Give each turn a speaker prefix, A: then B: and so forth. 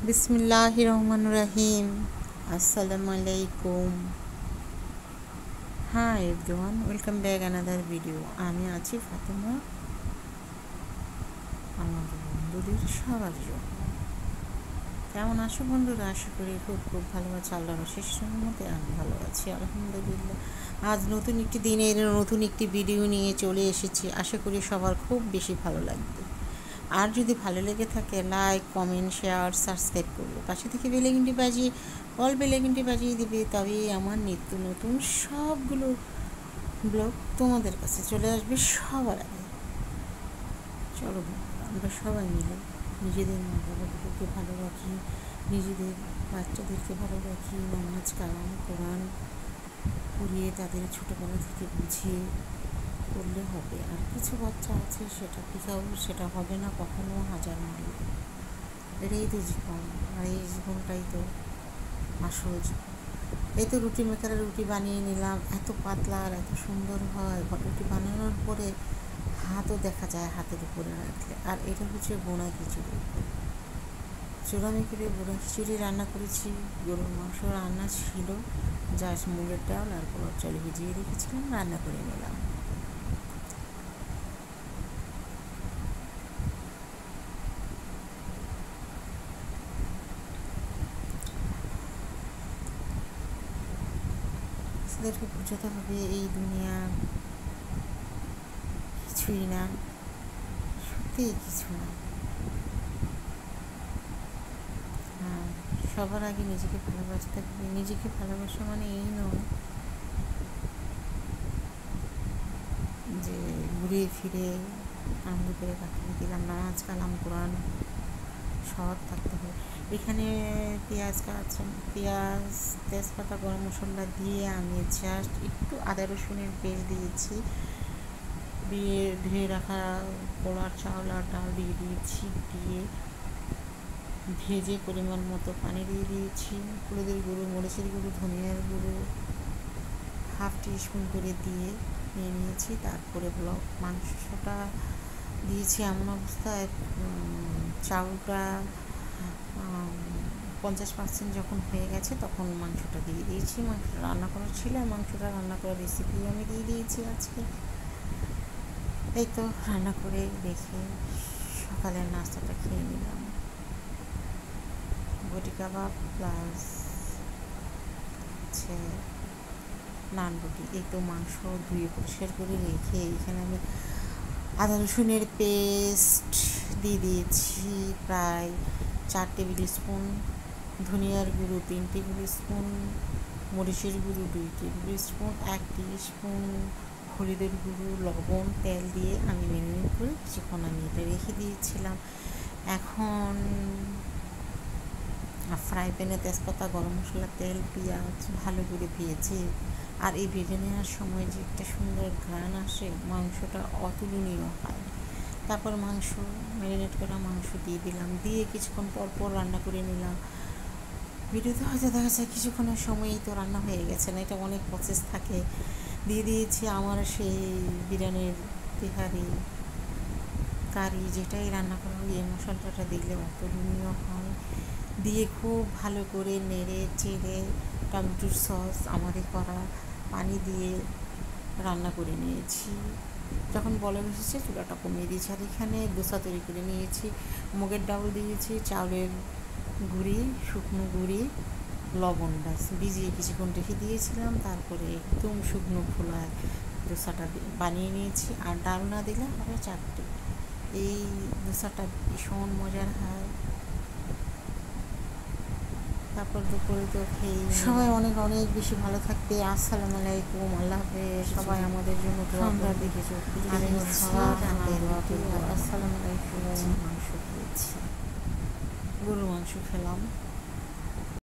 A: বিসমিল্লাহির রহমানির রহিম। আসসালামু আলাইকুম। Hi everyone, welcome back another video. আমি আছি ফাতেমা, আমার বন্ধুদের সবার জন্য। কেমন আছো বন্ধুরা? আশা করি খুব খুব ভালো আছে। আল্লাহর অশেষ রহমতে আমি ভালো আছি, আলহামদুলিল্লাহ। আজ নতুন একটি দিনের নতুন একটি ভিডিও নিয়ে চলে এসেছি। আশা করি সবার খুব বেশি ভালো লাগবে। আর যদি ভালো লেগে থাকে লাইক, কমেন্ট, শেয়ার, সাবস্ক্রাইব করবে। পাশে থেকে বেলাইকনটি বাজিয়ে বেলাইকনটি বাজিয়ে দিবে, তবে আমার নিত্য নতুন সবগুলো ব্লগ তোমাদের কাছে চলে আসবে সবার আগে। চলো আমরা সবাই মিলে নিজেদের মা বাবাদেরকে ভালো রাখি, নিজেদের বাচ্চাদেরকে ভালো রাখি, নামাজ কালাম কোরআন পড়িয়ে তাদের ছোটোবেলা থেকে বুঝিয়ে করলে হবে। আর কিছু বাচ্চা আছে সেটা কোথাও সেটা হবে না কখনো, হাজার মারলে। এটাই তো জীবন, আর এই জীবনটাই তো আসল জীবন। এই তো রুটি মেকারে রুটি বানিয়ে নিলাম, এত পাতলা আর এত সুন্দর হয়। রুটি বানানোর পরে হাতও দেখা যায় হাতের উপরে রাখলে। আর এটা হচ্ছে বোনা খিচুড়ি, চূড়ামি করে বোনা খিচুড়ি রান্না করেছি। গরুর মাংস রান্না ছিল, জাস্ট মুগের ডাল আর পোলাও চাল ভিজিয়ে রেখেছিলাম, রান্না করে নিলাম। তাদেরকে বোঝাতে হবে এই দুনিয়া কিছুই না, সত্যিই কিছু না। হ্যাঁ, সবার আগে নিজেকে ভালোবাসতে হবে। নিজেকে ভালোবাসা মানে এই নয় যে ঘুরে ফিরে আনন্দ করে কাটিয়ে দিলাম। নামাজ কালাম কোরআন সৎ থাকতে হবে। এখানে পেঁয়াজ তেজপাতা গরম মশলা দিয়ে আমি জাস্ট একটু আদা রসুনের পেস্ট দিয়েছি, ধুয়ে রাখা পোলার চাউল আর ডাল দিয়ে দিয়েছি, দিয়ে ভেজে পরিমাণ মতো পানি দিয়ে দিয়েছি। হলুদের গুঁড়ো, মরিচের গুঁড়ো, ধনিয়ার গুঁড়ো হাফ টিস্পুন করে দিয়ে নিয়ে নিয়েছি। তারপরে মাংসটা দিয়েছি। এমন অবস্থায় চাউলটা 50% যখন হয়ে গেছে তখন মাংসটা দিয়ে দিয়েছি। মাংসটা রান্না করা ছিল, মাংসটা রান্না করার রেসিপি আমি দিয়ে দিয়েছি আজকে। এই তো রান্না করে রেখে সকালের নাস্তাটা খেয়ে নিলাম। বটি কাবাব প্লাস হচ্ছে নান রুটি। এই তো মাংস ধুয়ে পরিষ্কার করে রেখে এখানে আমি আদা রসুনের পেস্ট দিয়ে দিয়েছি প্রায় 4 টেবিল স্পুন, ধনিয়ার গুঁড়ো 3 টেবিল স্পুন, মরিচের গুঁড়ো 2 টেবিল স্পুন, 1 স্পুন হলুদের গুঁড়ো, লবণ, তেল দিয়ে আমি ম্যারিনেট করে কিছুক্ষণ আমি এটা রেখে দিয়েছিলাম। এখন ফ্রাই প্যানে তেজপাতা গরম মশলা তেল পেঁয়াজ ভালো করে ভেজে, আর এই ভেজে নেওয়ার সময় যে একটা সুন্দর ঘ্রাণ আসে, মাংসটা অতুলনীয় হয়। তারপর ম্যারিনেট করা মাংস দিয়ে দিলাম, দিয়ে কিছুক্ষণ পর রান্না করে নিলাম। ভিডিওতে হয়তো দেখা যায় কিছুক্ষণের সময়ই তো রান্না হয়ে গেছে না, এটা অনেক প্রসেস থাকে। দিয়ে দিয়েছি আমার সেই বিরিয়ানির তেহারি কারি, যেটাই রান্না করা হয় এই মশলাটা দিলে অতুলনীয় হয়। দিয়ে খুব ভালো করে নেড়ে চেড়ে টমেটোর সস আমাদের করা পানি দিয়ে রান্না করে নিয়েছি। যখন বলক এসেছে চুলাটা কমিয়ে দিয়েছি। আর এখানে দোসা তৈরি করে নিয়েছি। মুগের ডাল দিয়েছি, চাউলের গুঁড়ি, শুকনো গুঁড়ি, লবণ, ব্যাস ভিজিয়ে কিছুক্ষণ রেখে দিয়েছিলাম। তারপরে একদম শুকনো খোলায় দোসাটা বানিয়ে নিয়েছি। আর ডাল না দিলে হবে চারটে। এই দোসাটা ভীষণ মজার হয়। তারপর দুপুরে তো খেয়ে সবাই অনেক অনেক বেশি ভালো থাকবে। আসসালামু আলাইকুম, আল্লাহ হাফেজ। সবাই আমাদের জন্য আমরা দেখেছি। আসসালামু আলাইকুম। মাংস খেয়েছি, গরুর মাংস খেলাম।